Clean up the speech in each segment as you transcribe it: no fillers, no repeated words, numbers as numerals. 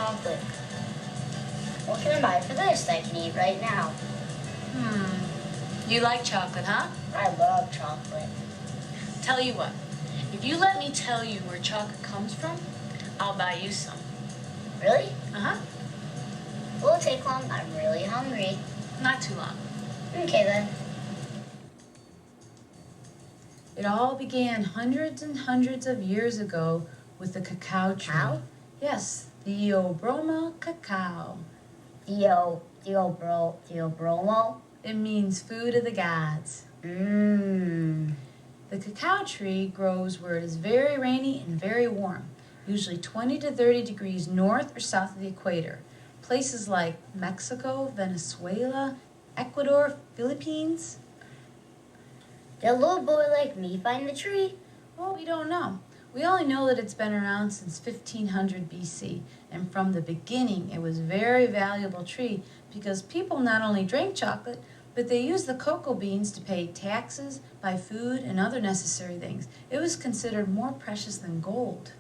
chocolate. What can I buy for this I can eat right now? You like chocolate, huh? I love chocolate. Tell you what, if you let me tell you where chocolate comes from, I'll buy you some. Really? Uh-huh. Will it take long? I'm really hungry. Not too long. Okay then. It all began hundreds and hundreds of years ago with the cacao tree. Cacao? Yes, the Obroma cacao. Theobromo? It means food of the gods. Mmm. The cacao tree grows where it is very rainy and very warm, usually 20 to 30 degrees north or south of the equator. Places like Mexico, Venezuela, Ecuador, Philippines. Did a little boy like me find the tree? Well, we don't know. We only know that it's been around since 1500 BC, and from the beginning it was a very valuable tree because people not only drank chocolate, but they used the cocoa beans to pay taxes, buy food, and other necessary things. It was considered more precious than gold.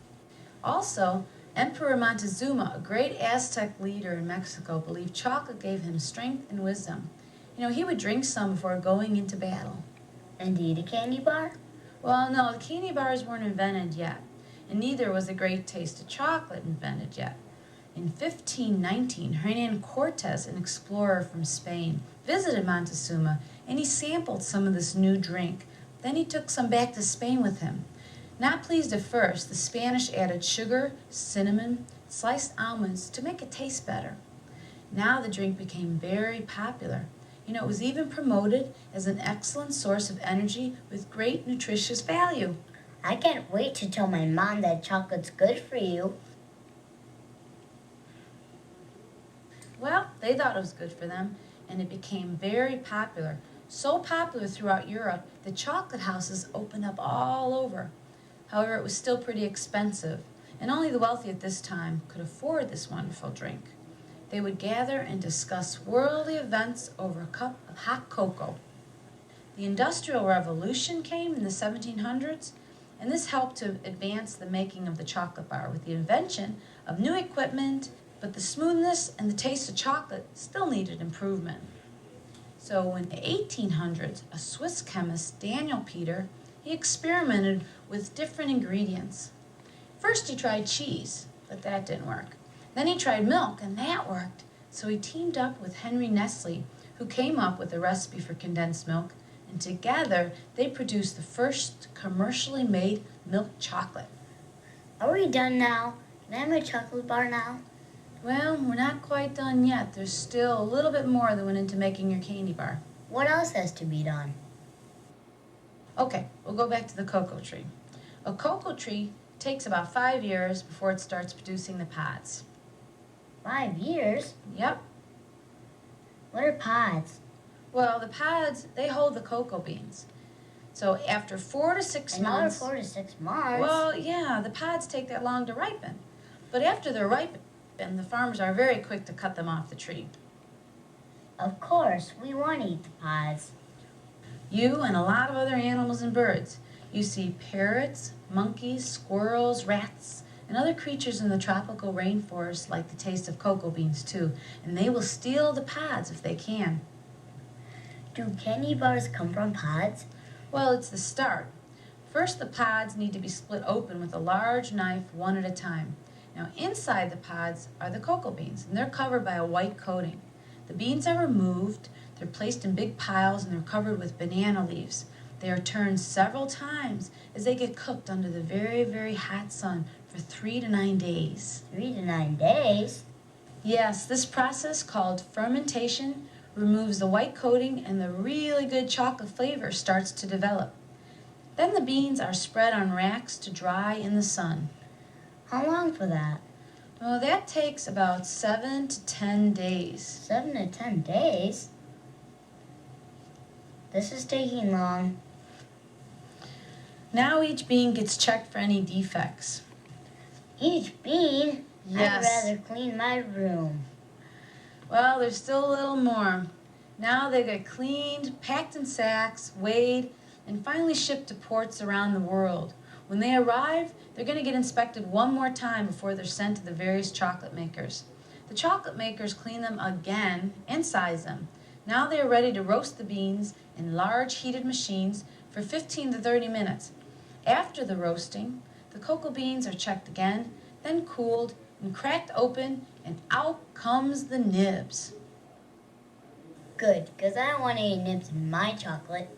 Also, Emperor Montezuma, a great Aztec leader in Mexico, believed chocolate gave him strength and wisdom. He would drink some before going into battle. And eat a candy bar? Well, no, the candy bars weren't invented yet, and neither was the great taste of chocolate invented yet. In 1519, Hernan Cortes, an explorer from Spain, visited Montezuma, and he sampled some of this new drink. Then he took some back to Spain with him. Not pleased at first, the Spanish added sugar, cinnamon, sliced almonds to make it taste better. Now the drink became very popular. It was even promoted as an excellent source of energy with great nutritious value. I can't wait to tell my mom that chocolate's good for you. Well, they thought it was good for them, and it became very popular. So popular throughout Europe that chocolate houses opened up all over. However, it was still pretty expensive, and only the wealthy at this time could afford this wonderful drink. They would gather and discuss worldly events over a cup of hot cocoa. The Industrial Revolution came in the 1700s, and this helped to advance the making of the chocolate bar with the invention of new equipment, but the smoothness and the taste of chocolate still needed improvement. So in the 1800s, a Swiss chemist, Daniel Peter, he experimented with different ingredients. First he tried cheese, but that didn't work. Then he tried milk, and that worked. So he teamed up with Henry Nestle, who came up with a recipe for condensed milk, and together they produced the first commercially made milk chocolate. Are we done now? Can I have my chocolate bar now? Well, we're not quite done yet. There's still a little bit more that went into making your candy bar. What else has to be done? Okay, we'll go back to the cocoa tree. A cocoa tree takes about 5 years before it starts producing the pods. 5 years? Yep. What are pods? Well, the pods, they hold the cocoa beans. So after 4 to 6 months... Another 4 to 6 months? Well, yeah, the pods take that long to ripen. But after they're ripened, the farmers are very quick to cut them off the tree. Of course, we want to eat the pods. You and a lot of other animals and birds. You see parrots, monkeys, squirrels, rats, and other creatures in the tropical rainforest like the taste of cocoa beans too, and they will steal the pods if they can. Do candy bars come from pods? Well, it's the start. First, the pods need to be split open with a large knife one at a time. Now, inside the pods are the cocoa beans, and they're covered by a white coating. The beans are removed, they're placed in big piles, and they're covered with banana leaves. They are turned several times as they get cooked under the very, very hot sun for 3 to 9 days. 3 to 9 days? Yes, this process called fermentation removes the white coating and the really good chocolate flavor starts to develop. Then the beans are spread on racks to dry in the sun. How long for that? Well, that takes about 7 to 10 days. 7 to 10 days? This is taking long. Now each bean gets checked for any defects. Each bean? Yes. I'd rather clean my room. Well, there's still a little more. Now they get cleaned, packed in sacks, weighed, and finally shipped to ports around the world. When they arrive, they're going to get inspected one more time before they're sent to the various chocolate makers. The chocolate makers clean them again and size them. Now they are ready to roast the beans in large heated machines for 15 to 30 minutes. After the roasting, the cocoa beans are checked again, then cooled and cracked open, and out comes the nibs. Good, because I don't want any nibs in my chocolate.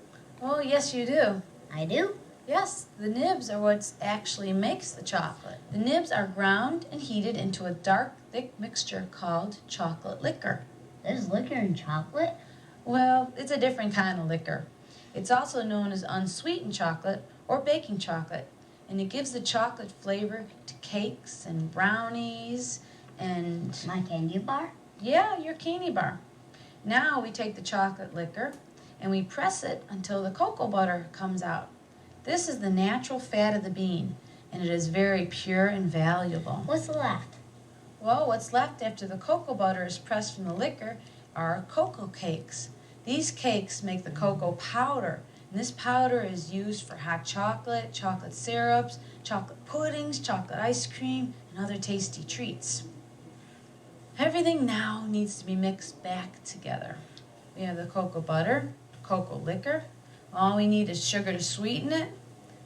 Oh, yes, you do. I do? Yes, the nibs are what actually makes the chocolate. The nibs are ground and heated into a dark, thick mixture called chocolate liquor. There's liquor in chocolate? Well, it's a different kind of liquor. It's also known as unsweetened chocolate or baking chocolate, and it gives the chocolate flavor to cakes and brownies and... My candy bar? Yeah, your candy bar. Now we take the chocolate liquor and we press it until the cocoa butter comes out. This is the natural fat of the bean, and it is very pure and valuable. What's left? Well, what's left after the cocoa butter is pressed from the liquor are cocoa cakes. These cakes make the cocoa powder, and this powder is used for hot chocolate, chocolate syrups, chocolate puddings, chocolate ice cream, and other tasty treats. Everything now needs to be mixed back together. We have the cocoa butter, cocoa liquor. All we need is sugar to sweeten it,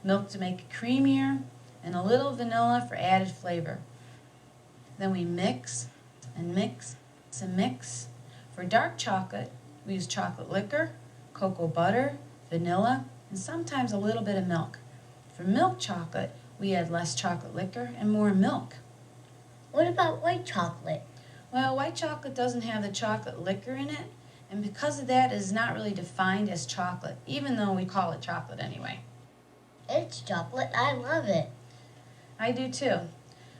milk to make it creamier, and a little vanilla for added flavor. Then we mix and mix and mix. For dark chocolate, we use chocolate liquor, cocoa butter, vanilla, and sometimes a little bit of milk. For milk chocolate, we add less chocolate liquor and more milk. What about white chocolate? Well, white chocolate doesn't have the chocolate liquor in it, and because of that, it is not really defined as chocolate, even though we call it chocolate anyway. It's chocolate. I love it. I do too.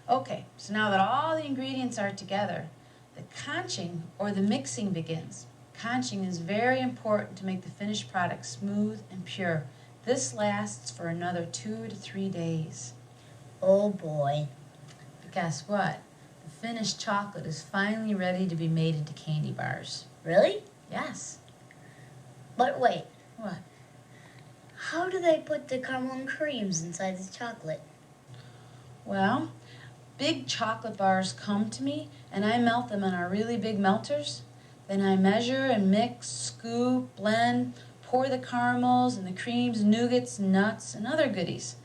Okay, so now that all the ingredients are together, the conching or the mixing begins. Conching is very important to make the finished product smooth and pure. This lasts for another 2 to 3 days. Oh boy. But guess what? The finished chocolate is finally ready to be made into candy bars. Really? Yes. But wait, What? how do they put the caramel and creams inside the chocolate? Well, big chocolate bars come to me and I melt them in our really big melters. Then I measure and mix, scoop, blend, pour the caramels and the creams, nougats, nuts, and other goodies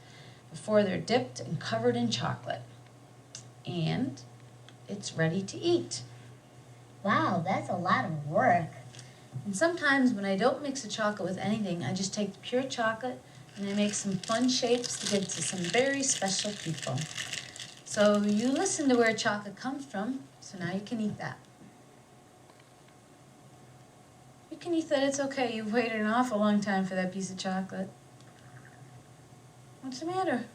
before they're dipped and covered in chocolate. And it's ready to eat. Wow, that's a lot of work. And sometimes when I don't mix the chocolate with anything, I just take the pure chocolate and I make some fun shapes to give to some very special people. So you listen to where chocolate comes from, so now you can eat that. You can eat that, it's okay. You've waited an awful long time for that piece of chocolate. What's the matter?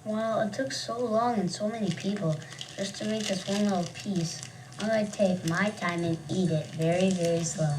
Well, it took so long and so many people just to make this one little piece. I'm going to take my time and eat it very, very slow.